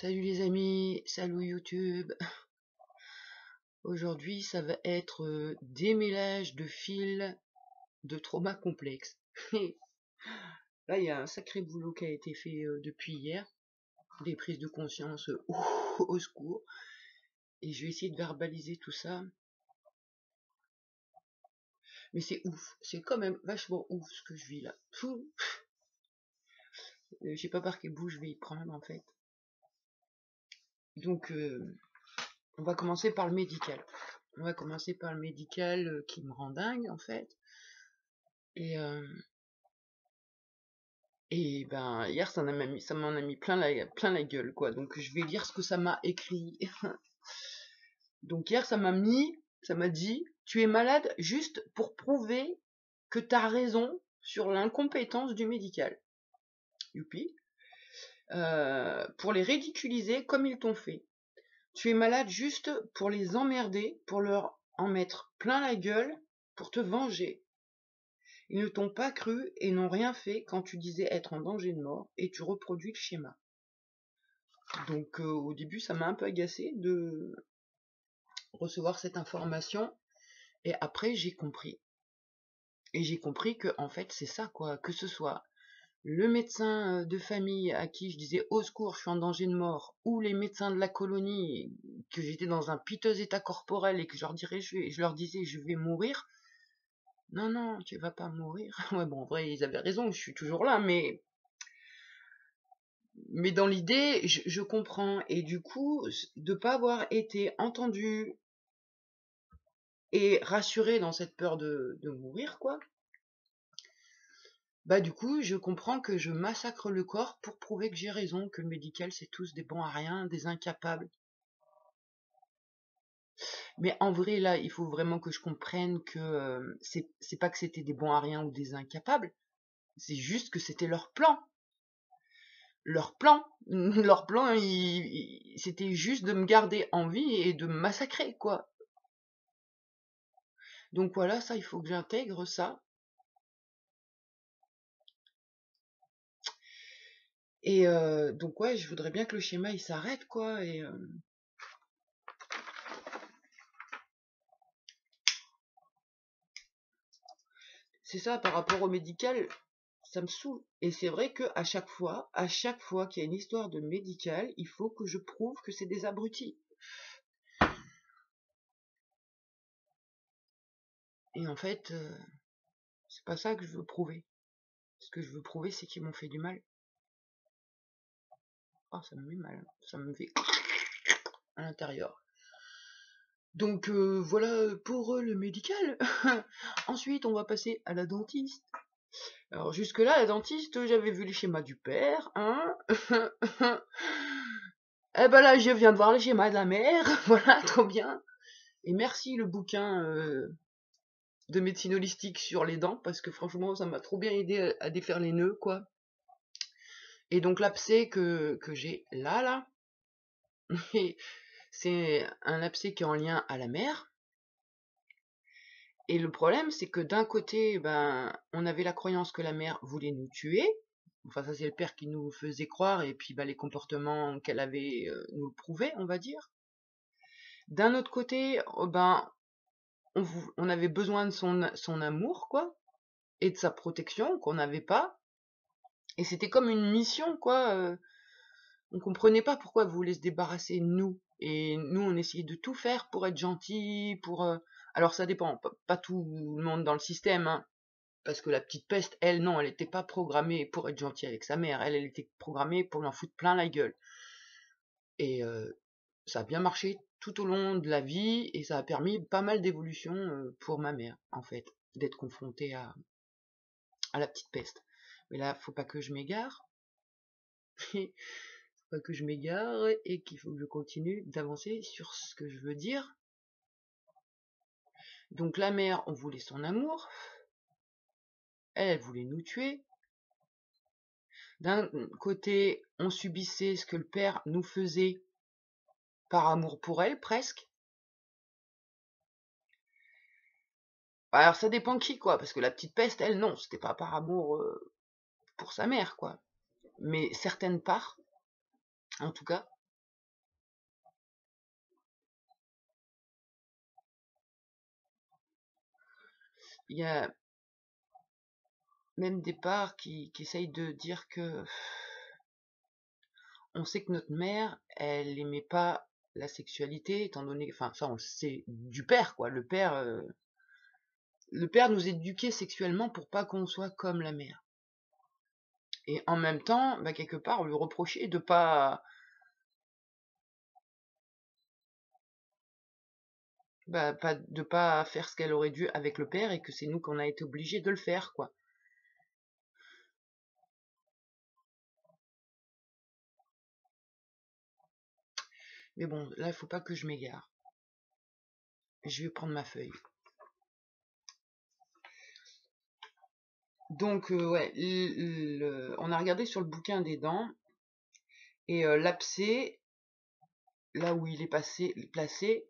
Salut les amis, salut YouTube. Aujourd'hui, ça va être démêlage de fils de trauma complexe. Là, il y a un sacré boulot qui a été fait depuis hier. Des prises de conscience au secours. Et je vais essayer de verbaliser tout ça. Mais c'est ouf, c'est quand même vachement ouf ce que je vis là. Je sais pas par quel bout je vais y prendre en fait. Donc, on va commencer par le médical. On va commencer par le médical qui me rend dingue en fait. Et ben hier ça m'en a mis plein la gueule quoi. Donc je vais lire ce que ça m'a écrit. Donc hier ça m'a dit tu es malade juste pour prouver que t'as raison sur l'incompétence du médical. Youpi. Pour les ridiculiser comme ils t'ont fait. Tu es malade juste pour les emmerder, pour leur en mettre plein la gueule, pour te venger. Ils ne t'ont pas cru et n'ont rien fait quand tu disais être en danger de mort et tu reproduis le schéma. Donc au début ça m'a un peu agacé de recevoir cette information et après j'ai compris. Et j'ai compris que en fait c'est ça quoi, que ce soit le médecin de famille à qui je disais au secours je suis en danger de mort ou les médecins de la colonie que j'étais dans un piteux état corporel et que je leur disais je vais mourir. Non non, tu vas pas mourir. Ouais bon en vrai ils avaient raison, je suis toujours là mais dans l'idée, je comprends. Et du coup, de pas avoir été entendu et rassuré dans cette peur de mourir, quoi, bah du coup, je comprends que je massacre le corps pour prouver que j'ai raison, que le médical, c'est tous des bons à rien, des incapables. Mais en vrai, là, il faut vraiment que je comprenne que c'est pas que c'était des bons à rien ou des incapables, c'est juste que c'était leur plan. Leur plan, c'était juste de me garder en vie et de me massacrer, quoi. Donc voilà, ça, il faut que j'intègre ça. Et donc ouais, je voudrais bien que le schéma il s'arrête, quoi. Et c'est ça, par rapport au médical, ça me saoule. Et c'est vrai que à chaque fois qu'il y a une histoire de médical, il faut que je prouve que c'est des abrutis. Et en fait, c'est pas ça que je veux prouver. Ce que je veux prouver, c'est qu'ils m'ont fait du mal. Oh, ça me met mal. Ça me fait à l'intérieur. Donc voilà pour le médical. Ensuite, on va passer à la dentiste. Alors jusque-là, la dentiste, j'avais vu les schémas du père, hein. Eh ben là, je viens de voir les schémas de la mère. Voilà, trop bien. Et merci le bouquin de médecine holistique sur les dents, parce que franchement, ça m'a trop bien aidé à défaire les nœuds, quoi. Et donc l'abcès que j'ai là, c'est un abcès qui est en lien à la mère. Et le problème, c'est que d'un côté, ben, on avait la croyance que la mère voulait nous tuer. Enfin, ça c'est le père qui nous faisait croire, et puis ben, les comportements qu'elle avait nous le prouvaient, on va dire. D'un autre côté, ben, on avait besoin de son amour, quoi, et de sa protection qu'on n'avait pas. Et c'était comme une mission, quoi. On comprenait pas pourquoi elle voulait se débarrasser de nous. Et nous, on essayait de tout faire pour être gentils, pour... Alors ça dépend, pas tout le monde dans le système, hein. Parce que la petite peste, elle, non, elle n'était pas programmée pour être gentille avec sa mère. Elle était programmée pour lui en foutre plein la gueule. Et ça a bien marché tout au long de la vie et ça a permis pas mal d'évolution pour ma mère, en fait, d'être confrontée à la petite peste. Mais là, faut pas que je m'égare. Faut pas que je m'égare et qu'il faut que je continue d'avancer sur ce que je veux dire. Donc la mère, on voulait son amour. Elle voulait nous tuer. D'un côté, on subissait ce que le père nous faisait par amour pour elle, presque. Alors ça dépend qui, quoi, parce que la petite peste, elle, non, c'était pas par amour pour sa mère, quoi. Mais certaines parts, en tout cas. il y a même des parts qui essayent de dire que on sait que notre mère, elle aimait pas la sexualité, étant donné, enfin ça on le sait du père, quoi. Le père nous éduquait sexuellement pour pas qu'on soit comme la mère. Et en même temps, bah, quelque part, on lui reprochait de pas, de pas faire ce qu'elle aurait dû avec le père et que c'est nous qu'on a été obligés de le faire, quoi. Mais bon, là, il faut pas que je m'égare. Je vais prendre ma feuille. Donc, ouais, on a regardé sur le bouquin des dents, et l'abcès, là où il est placé,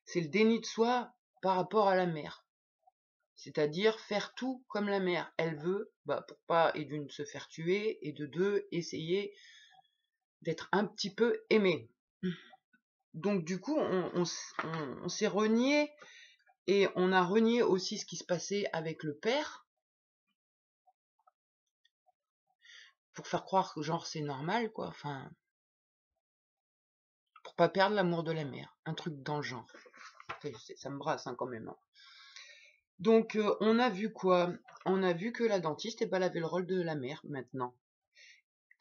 c'est le déni de soi par rapport à la mère. C'est-à-dire faire tout comme la mère, elle veut, bah, pour pas, et d'une, se faire tuer, et de deux, essayer d'être un petit peu aimé. Donc du coup, on s'est renié, et on a renié aussi ce qui se passait avec le père, pour faire croire que genre c'est normal, quoi, enfin, pour pas perdre l'amour de la mère, un truc dans le genre. Ça me brasse, hein, quand même, hein. Donc on a vu quoi? On a vu que la dentiste, eh ben, elle avait le rôle de la mère maintenant.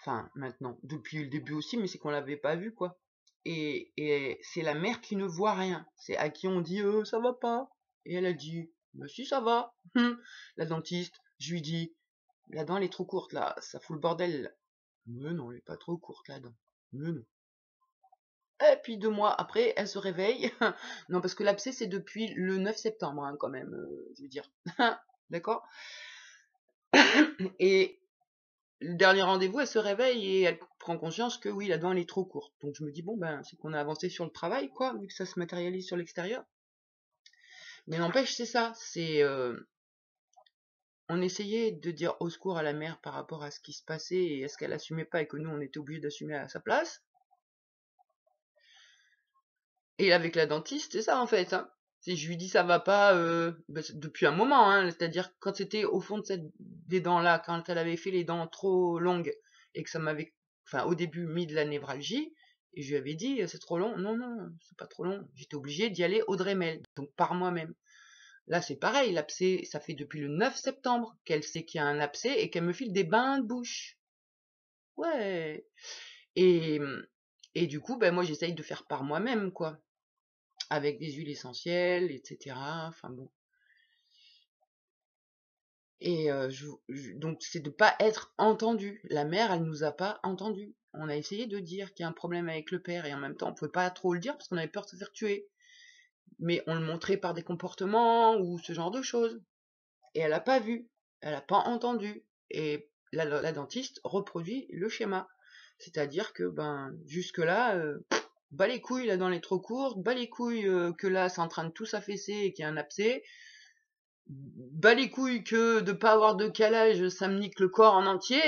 Enfin, maintenant, depuis le début aussi, mais c'est qu'on l'avait pas vu, quoi. Et c'est la mère qui ne voit rien. C'est à qui on dit ça va pas. Et elle a dit mais si ça va. La dentiste, je lui dis la dent elle est trop courte là, ça fout le bordel. Mais non, elle est pas trop courte la dent. Mais non. Et puis 2 mois après, elle se réveille. Non, parce que l'abcès c'est depuis le 9 septembre, hein, quand même, je veux dire. D'accord? Et le dernier rendez-vous, elle se réveille et elle prend conscience que oui, la dent elle est trop courte. Donc je me dis bon ben c'est qu'on a avancé sur le travail, quoi, vu que ça se matérialise sur l'extérieur. Mais n'empêche, c'est ça, c'est on essayait de dire au secours à la mère par rapport à ce qui se passait et à ce qu'elle assumait pas et que nous on était obligés d'assumer à sa place. Et avec la dentiste, c'est ça en fait, hein. Si je lui dis ça va pas depuis un moment, hein, c'est-à-dire quand c'était au fond de des dents là, quand elle avait fait les dents trop longues et que ça m'avait, enfin au début, mis de la névralgie, et je lui avais dit c'est trop long, non non c'est pas trop long, j'étais obligée d'y aller au Dremel, donc par moi-même. Là c'est pareil, l'abcès, ça fait depuis le 9 septembre qu'elle sait qu'il y a un abcès et qu'elle me file des bains de bouche. Ouais. Et, et du coup, ben moi j'essaye de faire par moi-même, quoi, avec des huiles essentielles, etc. Enfin bon. Et donc c'est de pas être entendu. La mère, elle nous a pas entendus. On a essayé de dire qu'il y a un problème avec le père, et en même temps on pouvait pas trop le dire parce qu'on avait peur de se faire tuer. Mais on le montrait par des comportements ou ce genre de choses. Et elle a pas vu, elle a pas entendu. Et la dentiste reproduit le schéma. C'est-à-dire que ben jusque là, bas les couilles, la dent elle est trop courte, bas les couilles que là c'est en train de tout s'affaisser et qu'il y a un abcès, bas les couilles que de pas avoir de calage, ça me nique le corps en entier.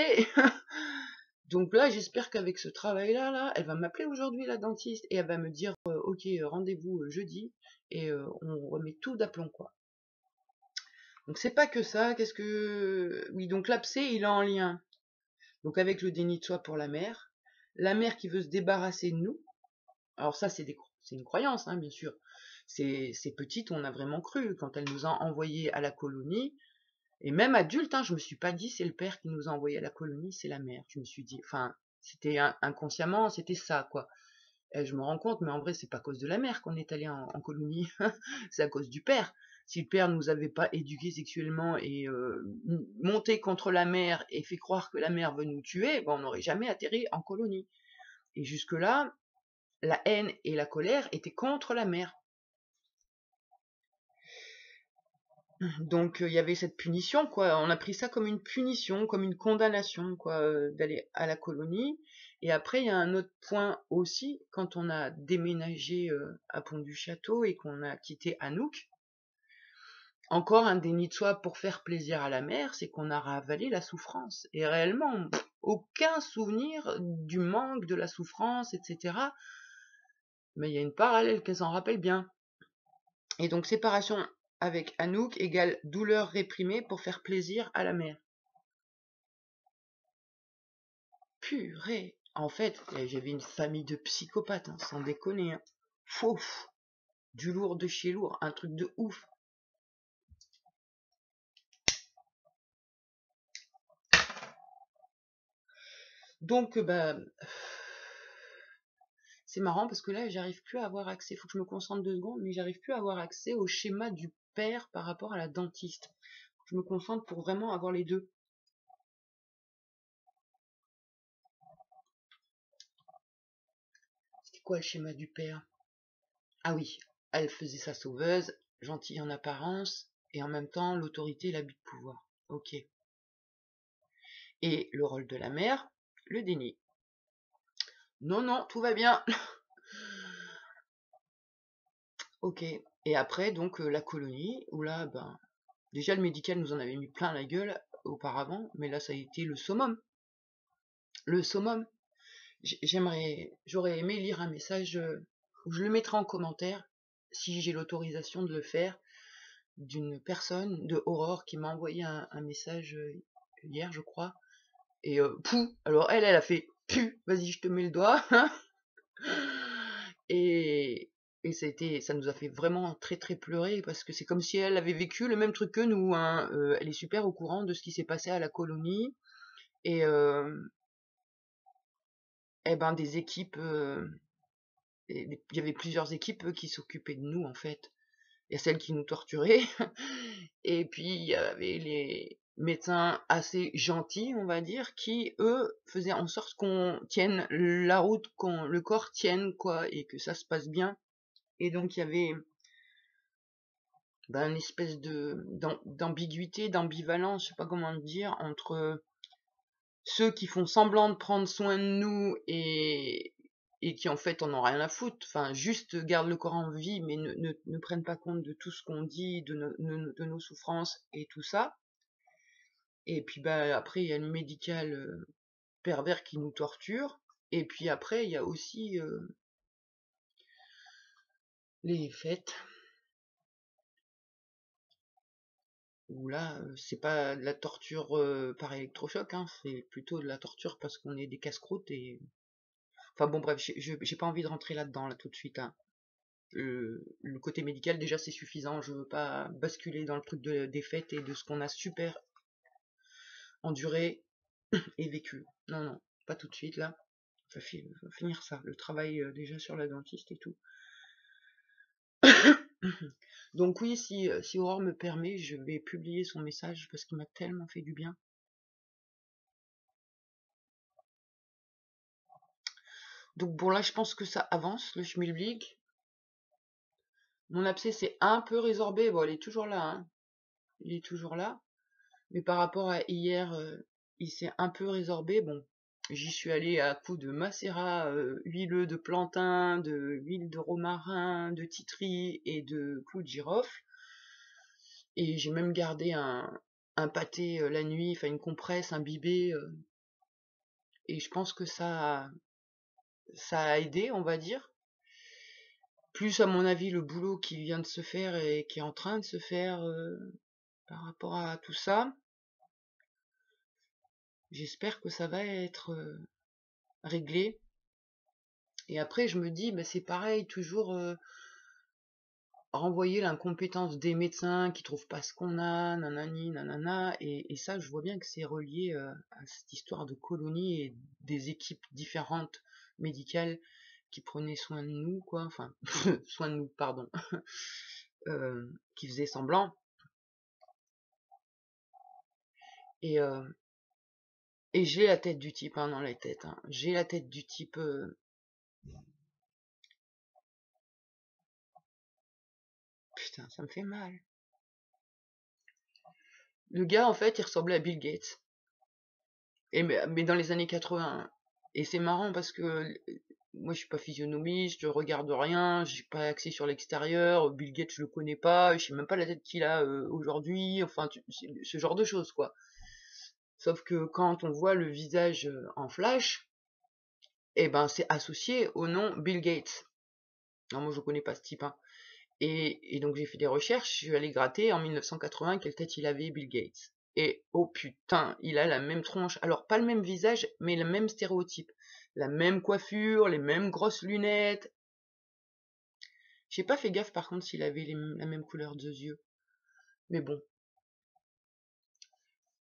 Donc là, j'espère qu'avec ce travail-là, là, elle va m'appeler aujourd'hui, la dentiste, et elle va me dire, ok, rendez-vous jeudi, et on remet tout d'aplomb, quoi. Donc c'est pas que ça, qu'est-ce que... Oui, donc l'abcès, il est en lien, donc avec le déni de soi pour la mère qui veut se débarrasser de nous. Alors ça, c'est une croyance, hein, bien sûr. C'est petite, on a vraiment cru, quand elle nous a envoyés à la colonie. Et même adulte, hein, je me suis pas dit c'est le père qui nous a envoyés à la colonie, c'est la mère. Je me suis dit, enfin, c'était inconsciemment, c'était ça, quoi. Et je me rends compte, mais en vrai, c'est pas à cause de la mère qu'on est allé en colonie, c'est à cause du père. Si le père nous avait pas éduqués sexuellement et monté contre la mère et fait croire que la mère veut nous tuer, ben, on n'aurait jamais atterri en colonie. Et jusque-là, la haine et la colère étaient contre la mère. Donc il y avait cette punition, quoi. On a pris ça comme une punition, comme une condamnation, quoi, d'aller à la colonie. Et après, il y a un autre point aussi, quand on a déménagé à Pont-du-Château et qu'on a quitté Anouk, encore un déni de soi pour faire plaisir à la mère, c'est qu'on a ravalé la souffrance. Et réellement, aucun souvenir du manque, de la souffrance, etc. Mais il y a une parallèle qu'elle s'en rappelle bien. Et donc séparation avec Anouk égale douleur réprimée pour faire plaisir à la mère. Purée. En fait, j'avais une famille de psychopathes, hein, sans déconner. Hein. Faux. Du lourd de chez lourd, un truc de ouf. Donc, bah, c'est marrant parce que là, j'arrive plus à avoir accès. Faut que je me concentre 2 secondes, mais j'arrive plus à avoir accès au schéma du père par rapport à la dentiste. Faut que je me concentre pour vraiment avoir les deux. C'était quoi le schéma du père? Ah oui, elle faisait sa sauveuse, gentille en apparence, et en même temps l'autorité et l'abus de pouvoir. Ok. Et le rôle de la mère, le déni. Non, non, tout va bien. Ok. Et après, donc, la colonie, où là, ben, déjà le médical nous en avait mis plein la gueule auparavant, mais là, ça a été le summum. Le summum. J'aurais aimé lire un message, où je le mettrai en commentaire, si j'ai l'autorisation de le faire, d'une personne de Aurore qui m'a envoyé un message hier, je crois. Et pou, alors elle a fait pu, vas-y, je te mets le doigt. et ça nous a fait vraiment très très pleurer parce que c'est comme si elle avait vécu le même truc que nous. Hein. Elle est super au courant de ce qui s'est passé à la colonie et eh ben des équipes. Il y avait plusieurs équipes qui s'occupaient de nous en fait. Il y a celles qui nous torturaient et puis il y avait les médecins assez gentils, on va dire, qui eux faisaient en sorte qu'on tienne la route, qu'on le corps tienne quoi, et que ça se passe bien. Et donc il y avait ben, une espèce de d'ambiguïté, d'ambivalence, je sais pas comment le dire, entre ceux qui font semblant de prendre soin de nous et qui en fait en ont rien à foutre, enfin juste gardent le corps en vie mais ne prennent pas compte de tout ce qu'on dit, de nos souffrances et tout ça. Et puis bah après il y a le médical pervers qui nous torture. Et puis après il y a aussi les fêtes où là c'est pas de la torture par électrochoc, hein, c'est plutôt de la torture parce qu'on est des casse-croûtes et enfin bon bref, j'ai pas envie de rentrer là-dedans là tout de suite. Hein. Le côté médical déjà c'est suffisant, je veux pas basculer dans le truc des fêtes et de ce qu'on a super enduré et vécu. Non, non, pas tout de suite là. Ça va finir ça, le travail déjà sur la dentiste et tout. Donc oui, si Aurore me permet, je vais publier son message parce qu'il m'a tellement fait du bien. Donc bon là je pense que ça avance, le schmilblick. Mon abcès s'est un peu résorbé, bon il est toujours là, hein. Il est toujours là. Mais par rapport à hier, il s'est un peu résorbé. Bon, j'y suis allée à coups de macérat huileux de plantain, de huile de romarin, de titri et de clous de girofle. Et j'ai même gardé un pâté la nuit, enfin une compresse imbibée. Et je pense que ça a aidé, on va dire. Plus à mon avis le boulot qui vient de se faire et qui est en train de se faire par rapport à tout ça. J'espère que ça va être réglé. Et après, je me dis, bah, c'est pareil, toujours renvoyer l'incompétence des médecins qui trouvent pas ce qu'on a, nanani, nanana. Et ça, je vois bien que c'est relié à cette histoire de colonie et des équipes différentes médicales qui prenaient soin de nous, quoi. Enfin, soin de nous, pardon. Qui faisaient semblant. Et, euh, et j'ai la tête du type, hein, dans la tête. Hein. J'ai la tête du type... Putain, ça me fait mal. Le gars, en fait, il ressemblait à Bill Gates. Mais dans les années 80. Et c'est marrant parce que moi, je suis pas physionomiste, je regarde rien, j'ai pas accès sur l'extérieur. Bill Gates, je le connais pas, je sais même pas la tête qu'il a aujourd'hui. Enfin, ce genre de choses, quoi. Sauf que quand on voit le visage en flash, eh ben, c'est associé au nom Bill Gates. Non, moi, je connais pas ce type, hein. Et donc j'ai fait des recherches, je suis allé gratter en 1980 quelle tête il avait, Bill Gates. Et oh putain, il a la même tronche. Alors pas le même visage, mais le même stéréotype. La même coiffure, les mêmes grosses lunettes. J'ai pas fait gaffe par contre s'il avait la même couleur de yeux. Mais bon.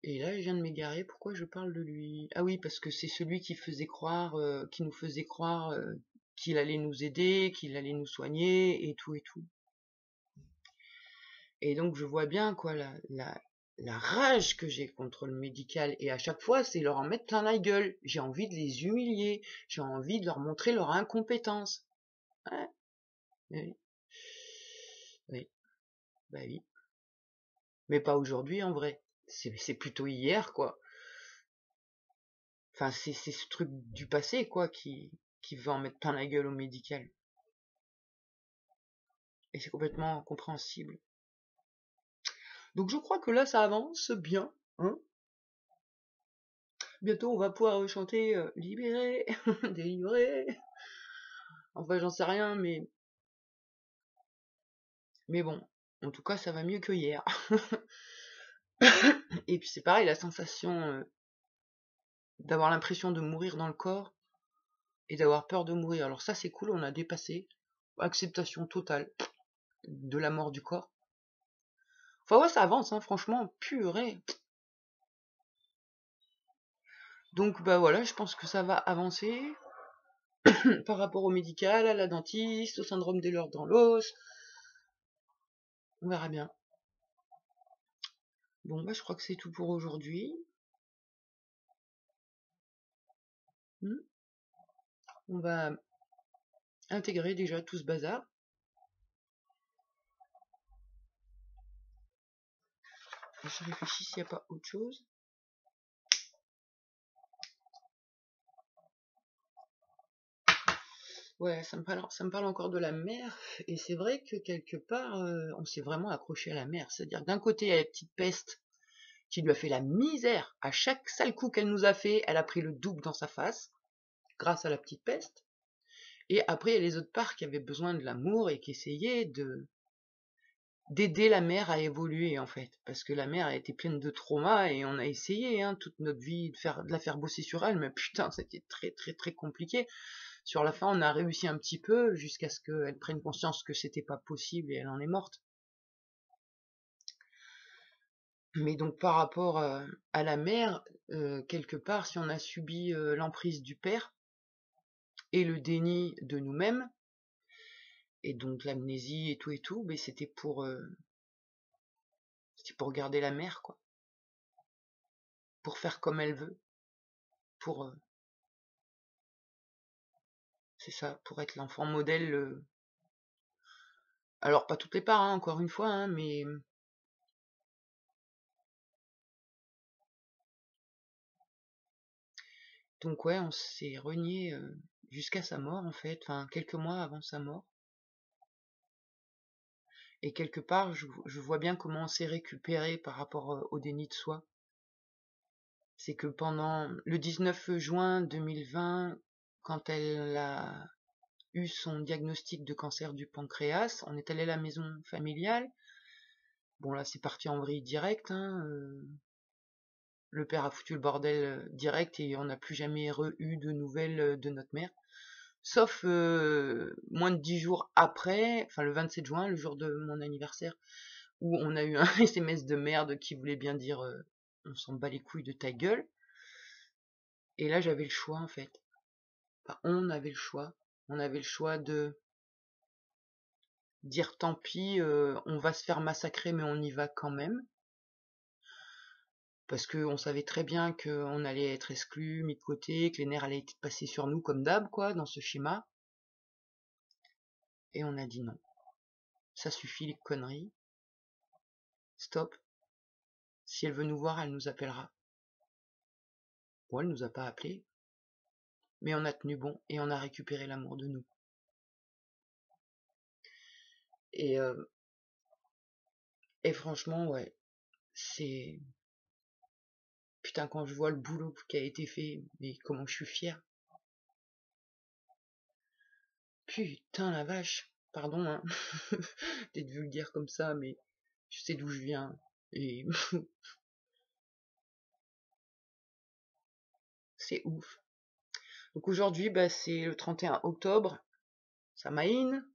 Et là, je viens de m'égarer, pourquoi je parle de lui? Ah oui, parce que c'est celui qui faisait croire, qui nous faisait croire qu'il allait nous aider, qu'il allait nous soigner, et tout et tout. Et donc je vois bien quoi la rage que j'ai contre le médical, et à chaque fois c'est leur en mettre plein la gueule. J'ai envie de les humilier, j'ai envie de leur montrer leur incompétence. Ouais, oui, oui, bah oui. Mais pas aujourd'hui en vrai. C'est plutôt hier quoi. Enfin c'est ce truc du passé quoi qui veut en mettre plein la gueule au médical. Et c'est complètement compréhensible. Donc je crois que là ça avance bien, hein. Bientôt on va pouvoir chanter libéré, délivré. Enfin j'en sais rien mais bon, en tout cas ça va mieux que hier. Et puis c'est pareil, la sensation d'avoir l'impression de mourir dans le corps et d'avoir peur de mourir. Alors ça c'est cool, on a dépassé. Acceptation totale de la mort du corps. Enfin ouais ça avance, hein, franchement, purée. Donc bah voilà, je pense que ça va avancer par rapport au médical, à la dentiste, au syndrome des leurs dans l'os. On verra bien. Bon bah je crois que c'est tout pour aujourd'hui. On va intégrer déjà tout ce bazar. Je réfléchis s'il n'y a pas autre chose. Ouais, ça me parle encore de la mer, et c'est vrai que quelque part, on s'est vraiment accroché à la mer. C'est-à-dire que d'un côté, il y a la petite peste qui lui a fait la misère. À chaque sale coup qu'elle nous a fait, elle a pris le double dans sa face, grâce à la petite peste. Et après, il y a les autres parts qui avaient besoin de l'amour et qui essayaient d'aider la mer à évoluer, en fait. Parce que la mer a été pleine de traumas, et on a essayé, hein, toute notre vie, de la faire bosser sur elle, mais putain, c'était très très très compliqué. Sur la fin, on a réussi un petit peu, jusqu'à ce qu'elle prenne conscience que c'était pas possible, et elle en est morte. Mais donc par rapport à la mère, quelque part, si on a subi l'emprise du père et le déni de nous-mêmes, et donc l'amnésie et tout, mais c'était pour garder la mère, quoi, pour faire comme elle veut, pour c'est ça, pour être l'enfant modèle. Alors pas toutes les parts, hein, encore une fois, hein, mais donc ouais, on s'est renié jusqu'à sa mort en fait, enfin quelques mois avant sa mort. Et quelque part, je vois bien comment on s'est récupéré par rapport au déni de soi. C'est que pendant le 19 juin 2020, quand elle a eu son diagnostic de cancer du pancréas, on est allé à la maison familiale. Bon là c'est parti en vrille direct, hein, le père a foutu le bordel direct, et on n'a plus jamais eu de nouvelles de notre mère. Sauf moins de 10 jours après, enfin le 27 juin, le jour de mon anniversaire, où on a eu un SMS de merde qui voulait bien dire on s'en bat les couilles de ta gueule. Et là j'avais le choix en fait. Enfin, on avait le choix. On avait le choix de dire tant pis, on va se faire massacrer mais on y va quand même. Parce qu'on savait très bien qu'on allait être exclus, mis de côté, que les nerfs allaient passer sur nous comme d'hab, quoi, dans ce schéma. Et on a dit non. Ça suffit les conneries. Stop. Si elle veut nous voir, elle nous appellera. Bon, elle nous a pas appelés, mais on a tenu bon et on a récupéré l'amour de nous. Et, et franchement, ouais, c'est... Putain, quand je vois le boulot qui a été fait, mais comment je suis fier. Putain la vache. Pardon, hein, d'être vulgaire comme ça, mais je sais d'où je viens. Et c'est ouf. Donc aujourd'hui, bah, c'est le 31 octobre, Samaïn.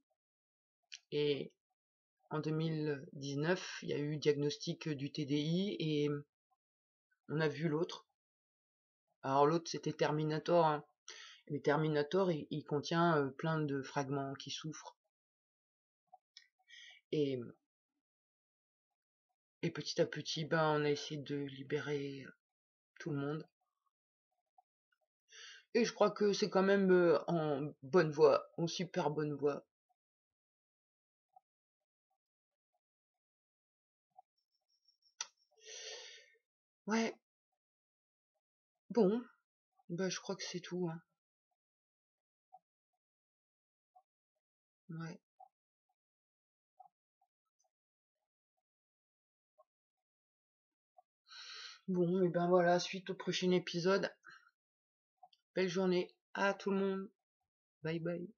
Et en 2019, il y a eu diagnostic du TDI et on a vu l'autre. Alors l'autre, c'était Terminator, hein. Mais Terminator, il contient plein de fragments qui souffrent. Et, et petit à petit, ben, on a essayé de libérer tout le monde. Et je crois que c'est quand même en bonne voie, en super bonne voie. Ouais, bon, bah je crois que c'est tout, hein. Ouais. Bon, et ben voilà, suite au prochain épisode. Belle journée à tout le monde. Bye bye.